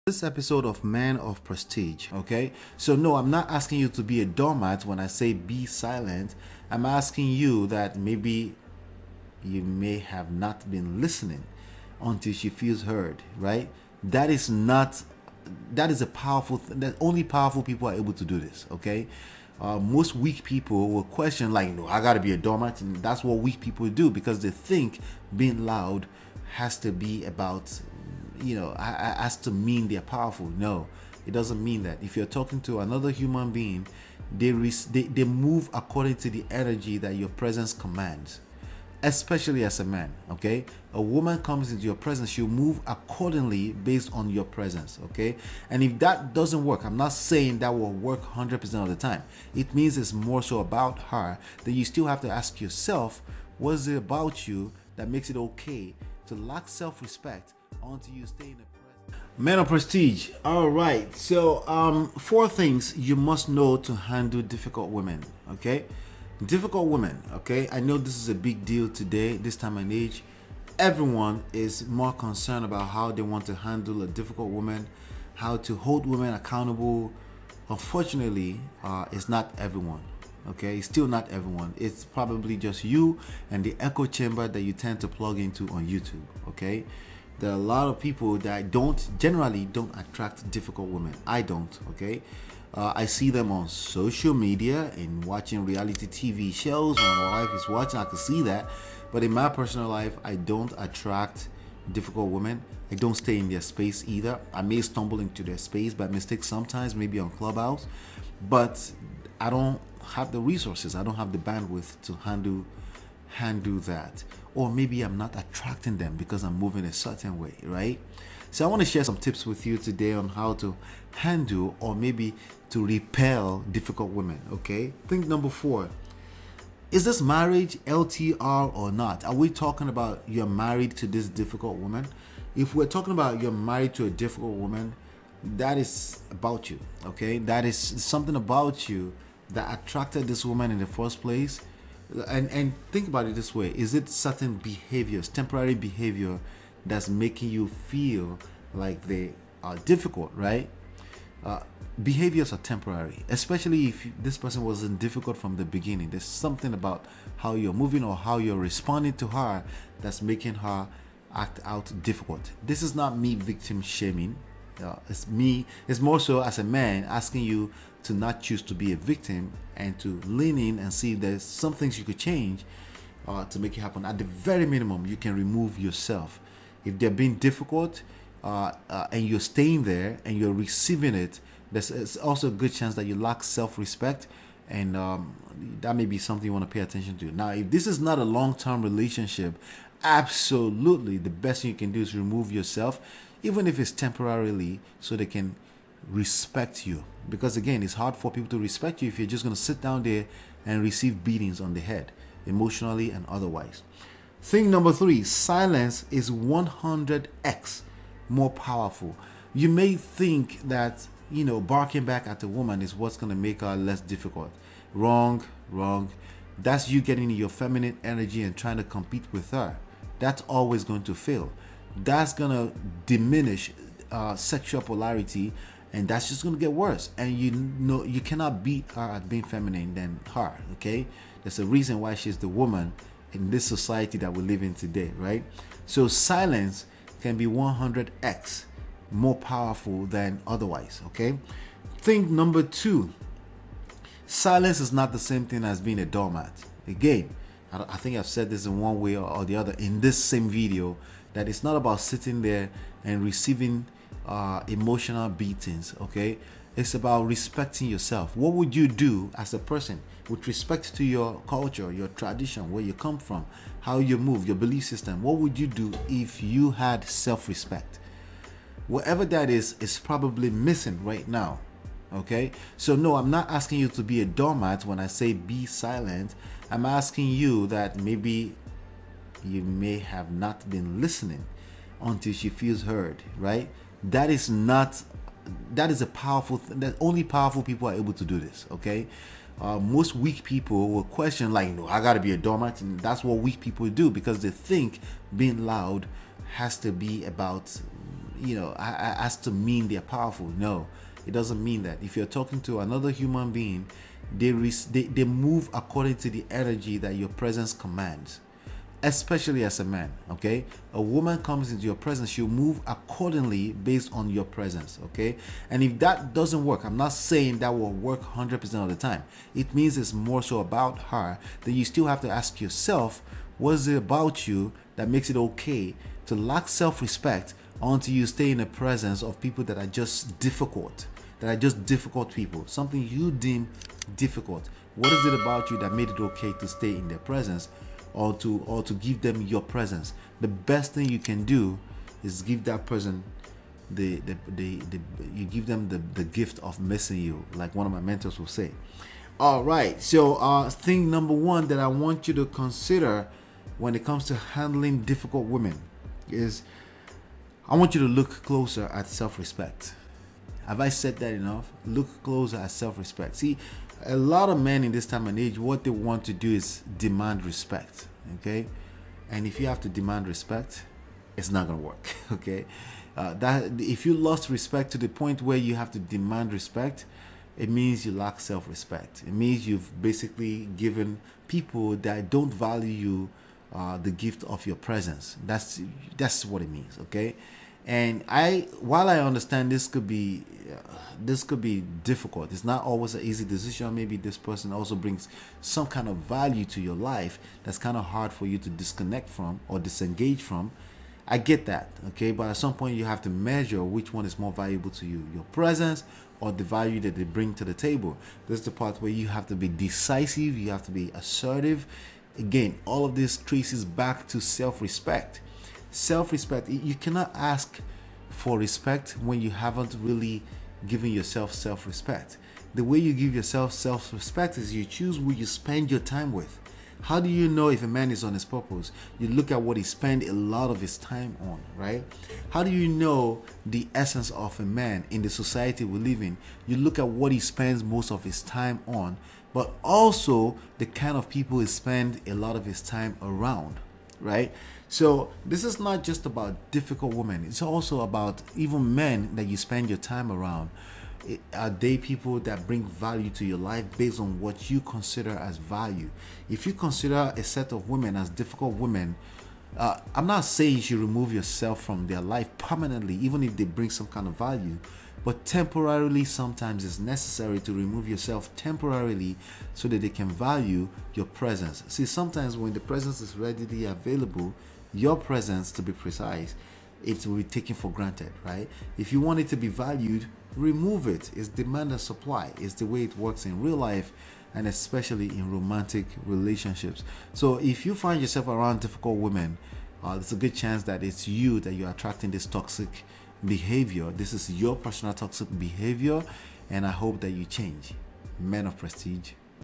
This episode of Man of Prestige, okay? So no, I'm not asking you to be a doormat when I say be silent. I'm asking you that maybe you may have not been listening until she feels heard, right? That is not, that is a powerful that only powerful people are able to do this, okay? Most weak people will question like, no, I gotta be a doormat, and that's what weak people do because they think being loud has to be about, has to mean they're powerful. No, it doesn't mean that. If you're talking to another human being, they move according to the energy that your presence commands, especially as a man, okay? A woman comes into your presence, she'll move accordingly based on your presence, okay? And if that doesn't work, I'm not saying that will work 100% of the time. It means it's more so about her. Then you still have to ask yourself, what is it about you that makes it okay to lack self-respect until you stay in the presence? Men of Prestige. All right. So, 4 things you must know to handle difficult women, okay? Difficult women, okay? I know this is a big deal today, this time and age. Everyone is more concerned about how they want to handle a difficult woman, how to hold women accountable. Unfortunately, it's not everyone, okay? It's still not everyone. It's probably just you and the echo chamber that you tend to plug into on YouTube, okay? There are a lot of people that generally don't attract difficult women. I don't, okay? I see them on social media and watching reality TV shows. When my wife is watching, I can see that. But in my personal life, I don't attract difficult women. I don't stay in their space either. I may stumble into their space by mistake sometimes, maybe on Clubhouse. But I don't have the resources. I don't have the bandwidth to handle that. Or maybe I'm not attracting them because I'm moving a certain way, right? So I want to share some tips with you today on how to handle or maybe to repel difficult women, okay? Think number 4. Is this marriage LTR or not? Are we talking about you're married to this difficult woman? If we're talking about you're married to a difficult woman, that is about you, okay? That is something about you that attracted this woman in the first place. And think about it this way. Is it certain behaviors, temporary behavior, that's making you feel like they are difficult, right? Behaviors are temporary, especially if this person wasn't difficult from the beginning. There's something about how you're moving or how you're responding to her that's making her act out difficult. This is not me victim shaming. It's more so as a man asking you to not choose to be a victim and to lean in and see if there's some things you could change to make it happen. At the very minimum, you can remove yourself. If they're being difficult and you're staying there and you're receiving it, there's also a good chance that you lack self-respect, and that may be something you want to pay attention to. Now, if this is not a long-term relationship, absolutely the best thing you can do is remove yourself, even if it's temporarily, so they can respect you. Because again, it's hard for people to respect you if you're just going to sit down there and receive beatings on the head, emotionally and otherwise. Thing number 3, silence is 100x more powerful. You may think that, barking back at a woman is what's going to make her less difficult. Wrong. That's you getting your feminine energy and trying to compete with her. That's always going to fail. That's going to diminish sexual polarity, and that's just going to get worse. And you cannot beat her at being feminine than her, okay? There's a reason why she's the woman in this society that we live in today, right? So silence can be 100x more powerful than otherwise, okay? Thing number 2, silence is not the same thing as being a doormat. Again, I think I've said this in one way or the other in this same video, that it's not about sitting there and receiving emotional beatings, okay? It's about respecting yourself. What would you do as a person with respect to your culture, your tradition, where you come from, how you move, your belief system? What would you do if you had self-respect? Whatever that is probably missing right now, okay? So no, I'm not asking you to be a doormat when I say be silent. I'm asking you that maybe you may have not been listening until she feels heard, right? That is a powerful thing. That only powerful people are able to do this, okay? Most weak people will question like, no, I gotta be a doormat, and that's what weak people do because they think being loud has to be about, has to mean they're powerful. No, it doesn't mean that. If you're talking to another human being, they move according to the energy that your presence commands, especially as a man. Okay, a woman comes into your presence, she'll move accordingly based on your presence. Okay, and if that doesn't work, I'm not saying that will work 100% of the time. It means it's more so about her. Then you still have to ask yourself, what is it about you that makes it okay to lack self-respect until you stay in the presence of people that are just difficult, people, something you deem difficult? What is it about you that made it okay to stay in their presence, or to give them your presence? The best thing you can do is give that person you give them the gift of missing you, like one of my mentors will say. All right, so thing number one that I want you to consider when it comes to handling difficult women is, I want you to look closer at self-respect. Have I said that enough? Look closer at self-respect. See, a lot of men in this time and age, what they want to do is demand respect. Okay, and if you have to demand respect, it's not gonna work. Okay, that if you lost respect to the point where you have to demand respect, it means you lack self-respect. It means you've basically given people that don't value you the gift of your presence. That's what it means. Okay, and while I understand this could be difficult, it's not always an easy decision. Maybe this person also brings some kind of value to your life that's kind of hard for you to disconnect from or disengage from. I get that. Okay, but at some point you have to measure which one is more valuable to you, your presence or the value that they bring to the table. This is the part where you have to be decisive, you have to be assertive. Again, all of this traces back to self-respect. Self-respect, you cannot ask for respect when you haven't really given yourself self-respect. The way you give yourself self-respect is you choose who you spend your time with. How do you know if a man is on his purpose? You look at what he spends a lot of his time on, right? How do you know the essence of a man in the society we live in? You look at what he spends most of his time on, but also the kind of people he spends a lot of his time around, right? So this is not just about difficult women. It's also about even men that you spend your time around. Are they people that bring value to your life based on what you consider as value? If you consider a set of women as difficult women, I'm not saying you should remove yourself from their life permanently, even if they bring some kind of value. But temporarily, sometimes it's necessary to remove yourself temporarily so that they can value your presence. See, sometimes when the presence is readily available, your presence, to be precise, it will be taken for granted, right? If you want it to be valued, remove it. It's demand and supply. It's the way it works in real life, and especially in romantic relationships. So if you find yourself around difficult women, there's a good chance that it's you that you're attracting this toxic behavior. This is your personal toxic behavior, and I hope that you change. Men of Prestige.